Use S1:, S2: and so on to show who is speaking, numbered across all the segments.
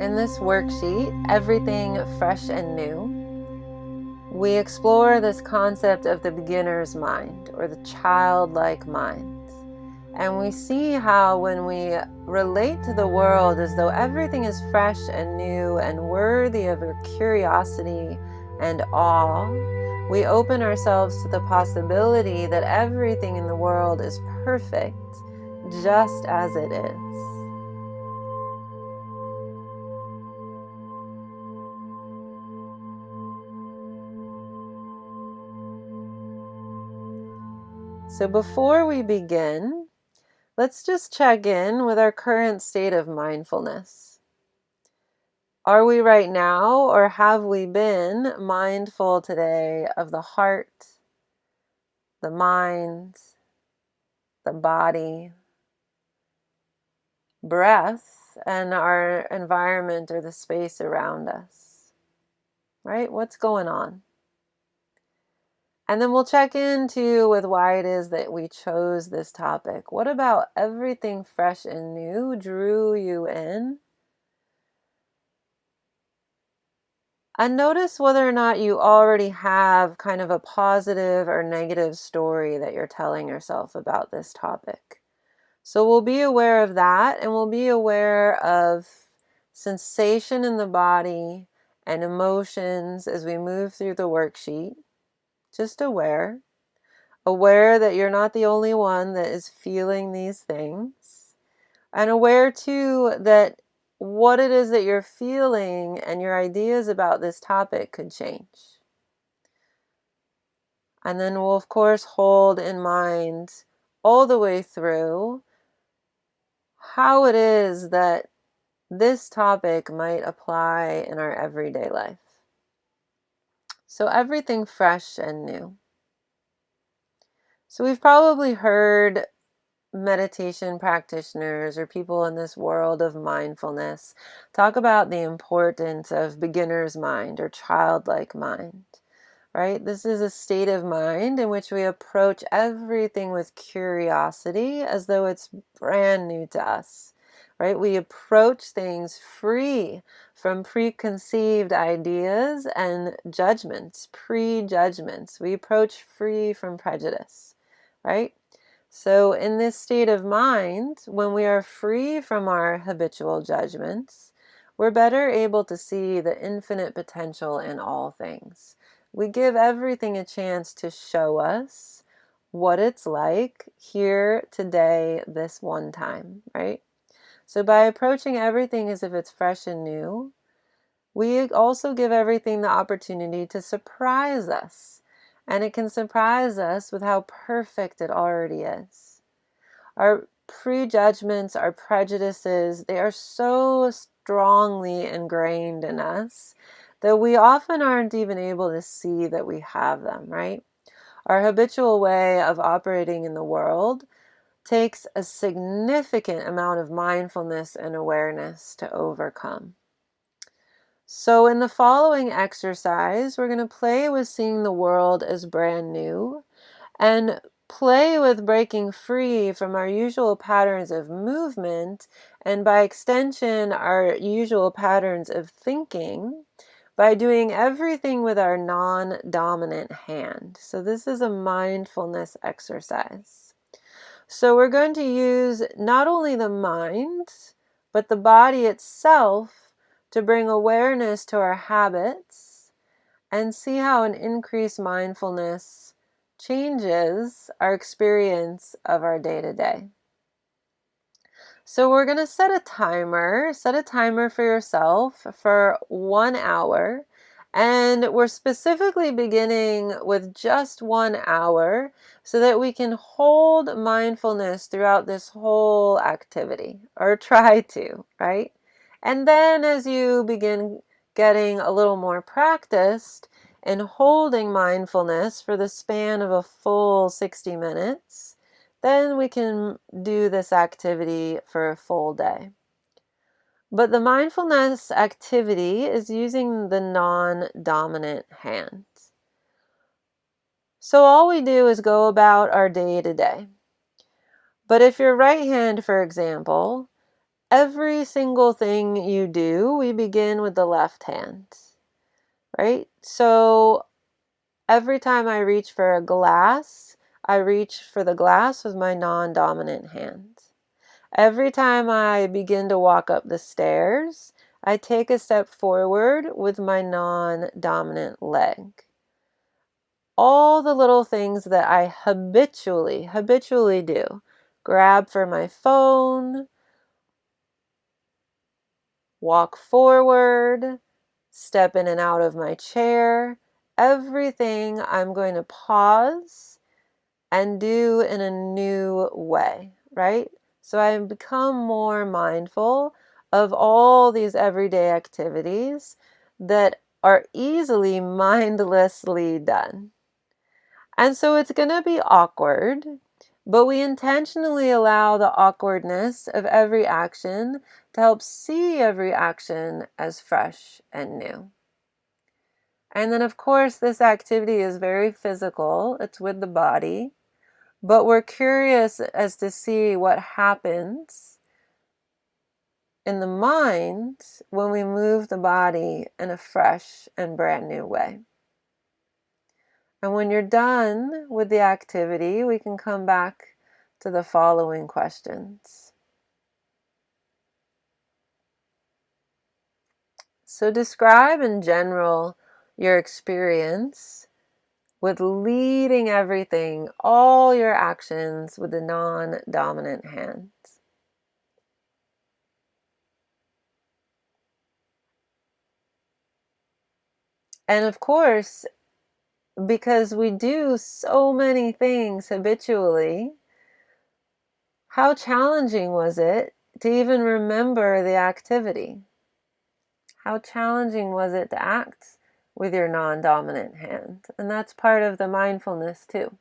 S1: In this worksheet, Everything Fresh and New, we explore this concept of the beginner's mind, or the childlike mind. And we see how when we relate to the world as though everything is fresh and new and worthy of our curiosity and awe, we open ourselves to the possibility that everything in the world is perfect, just as it is. So before we begin, let's just check in with our current state of mindfulness. Are we right now, or have we been mindful today of the heart, the mind, the body, breath, and our environment or the space around us? Right? What's going on? And then we'll check into with why it is that we chose this topic. What about everything fresh and new drew you in? And notice whether or not you already have kind of a positive or negative story that you're telling yourself about this topic. So we'll be aware of that, and we'll be aware of sensation in the body and emotions as we move through the worksheet. Just aware that you're not the only one that is feeling these things, and aware too that what it is that you're feeling and your ideas about this topic could change. And then we'll of course hold in mind all the way through how it is that this topic might apply in our everyday life. So everything fresh and new. So we've probably heard meditation practitioners or people in this world of mindfulness talk about the importance of beginner's mind or childlike mind, right? This is a state of mind in which we approach everything with curiosity as though it's brand new to us, right? We approach things free from preconceived ideas and judgments, prejudgments. We approach free from prejudice, right? So in this state of mind, when we are free from our habitual judgments, we're better able to see the infinite potential in all things. We give everything a chance to show us what it's like here, today, this one time, right? So by approaching everything as if it's fresh and new, we also give everything the opportunity to surprise us. And it can surprise us with how perfect it already is. Our prejudgments, our prejudices, they are so strongly ingrained in us that we often aren't even able to see that we have them, right? Our habitual way of operating in the world takes a significant amount of mindfulness and awareness to overcome. So in the following exercise, we're going to play with seeing the world as brand new and play with breaking free from our usual patterns of movement and by extension our usual patterns of thinking by doing everything with our non-dominant hand. So this is a mindfulness exercise. So we're going to use not only the mind but the body itself to bring awareness to our habits and see how an increased mindfulness changes our experience of our day-to-day. So we're going to set a timer for yourself for 1 hour, and we're specifically beginning with just 1 hour so that we can hold mindfulness throughout this whole activity, or try to, right? And then as you begin getting a little more practiced in holding mindfulness for the span of a full 60 minutes, then we can do this activity for a full day. But the mindfulness activity is using the non-dominant hand. So all we do is go about our day to day. But if you're right hand, for example, every single thing you do, we begin with the left hand, right? So every time I reach for a glass, I reach for the glass with my non-dominant hand. Every time I begin to walk up the stairs, I take a step forward with my non-dominant leg. All the little things that I habitually do. Grab for my phone, walk forward, step in and out of my chair. Everything I'm going to pause and do in a new way, right? So I become more mindful of all these everyday activities that are easily mindlessly done. And so it's going to be awkward, but we intentionally allow the awkwardness of every action to help see every action as fresh and new. And then, of course, this activity is very physical. It's with the body. But we're curious as to see what happens in the mind when we move the body in a fresh and brand new way. And when you're done with the activity, we can come back to the following questions. So describe in general your experience with leading everything, all your actions with the non-dominant hand. And of course, because we do so many things habitually, how challenging was it to even remember the activity? How challenging was it to act with your non-dominant hand? And that's part of the mindfulness too.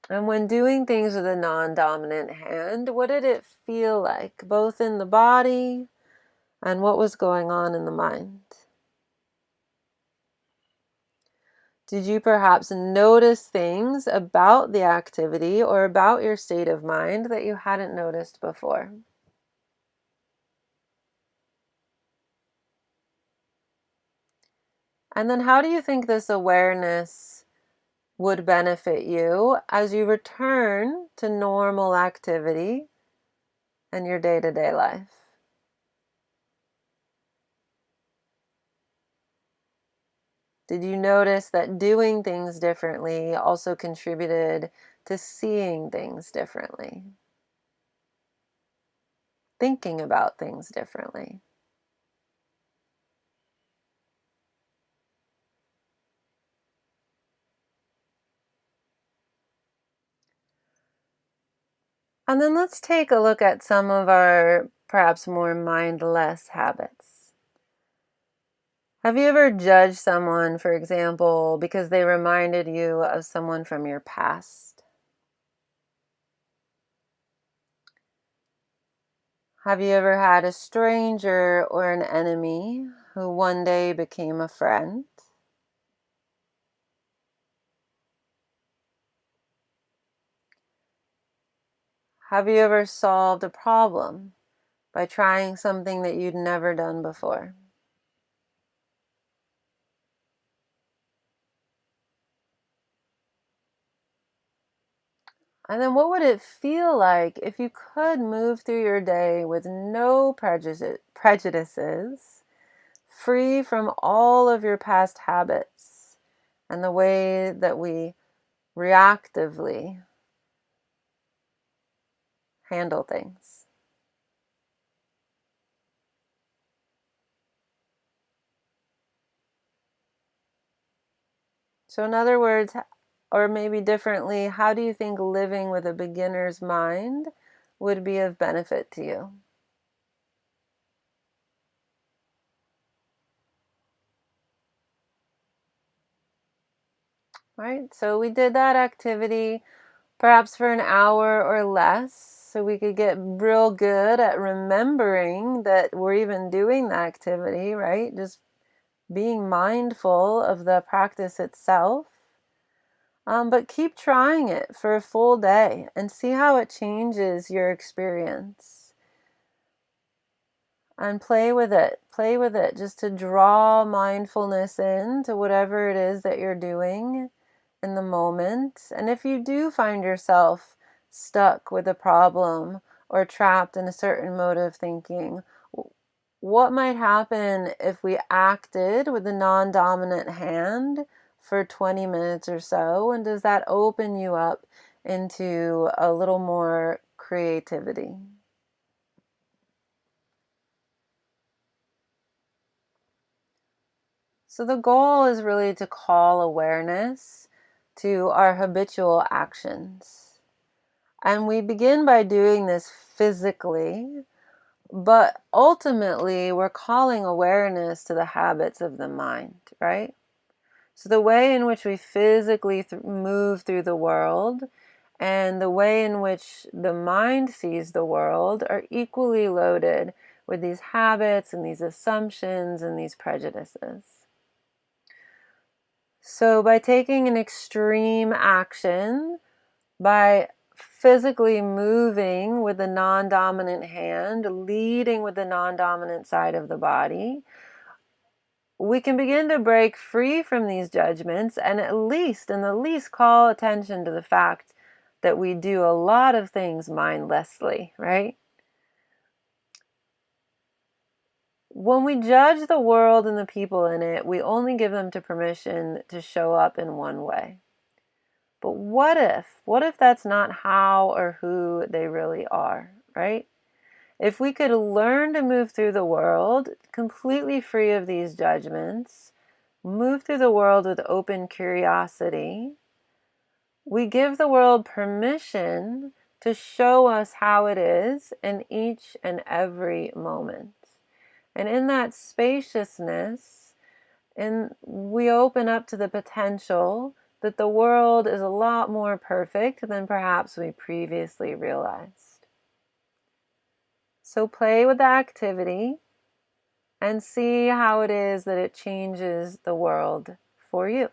S1: And when doing things with a non-dominant hand, what did it feel like, both in the body and what was going on in the mind? Did you perhaps notice things about the activity or about your state of mind that you hadn't noticed before? And then how do you think this awareness would benefit you as you return to normal activity in your day-to-day life? Did you notice that doing things differently also contributed to seeing things differently? Thinking about things differently? And then let's take a look at some of our perhaps more mindless habits. Have you ever judged someone, for example, because they reminded you of someone from your past? Have you ever had a stranger or an enemy who one day became a friend? Have you ever solved a problem by trying something that you'd never done before? And then what would it feel like if you could move through your day with no prejudices, free from all of your past habits and the way that we reactively handle things? So in other words, or maybe differently, how do you think living with a beginner's mind would be of benefit to you? Right? So we did that activity perhaps for an hour or less, so we could get real good at remembering that we're even doing the activity, right? Just being mindful of the practice itself. But keep trying it for a full day and see how it changes your experience. And play with it. Play with it just to draw mindfulness into whatever it is that you're doing in the moment. And if you do find yourself stuck with a problem or trapped in a certain mode of thinking, what might happen if we acted with the non-dominant hand for 20 minutes or so? And does that open you up into a little more creativity? So the goal is really to call awareness to our habitual actions. And we begin by doing this physically, but ultimately we're calling awareness to the habits of the mind, right? So the way in which we physically move through the world and the way in which the mind sees the world are equally loaded with these habits and these assumptions and these prejudices. So by taking an extreme action, by physically moving with the non-dominant hand, leading with the non-dominant side of the body, we can begin to break free from these judgments and in the least, call attention to the fact that we do a lot of things mindlessly, right? When we judge the world and the people in it, we only give them permission to show up in one way. But what if that's not how or who they really are, right? If we could learn to move through the world completely free of these judgments, move through the world with open curiosity, we give the world permission to show us how it is in each and every moment. And in that spaciousness, and we open up to the potential that the world is a lot more perfect than perhaps we previously realized. So play with the activity and see how it is that it changes the world for you.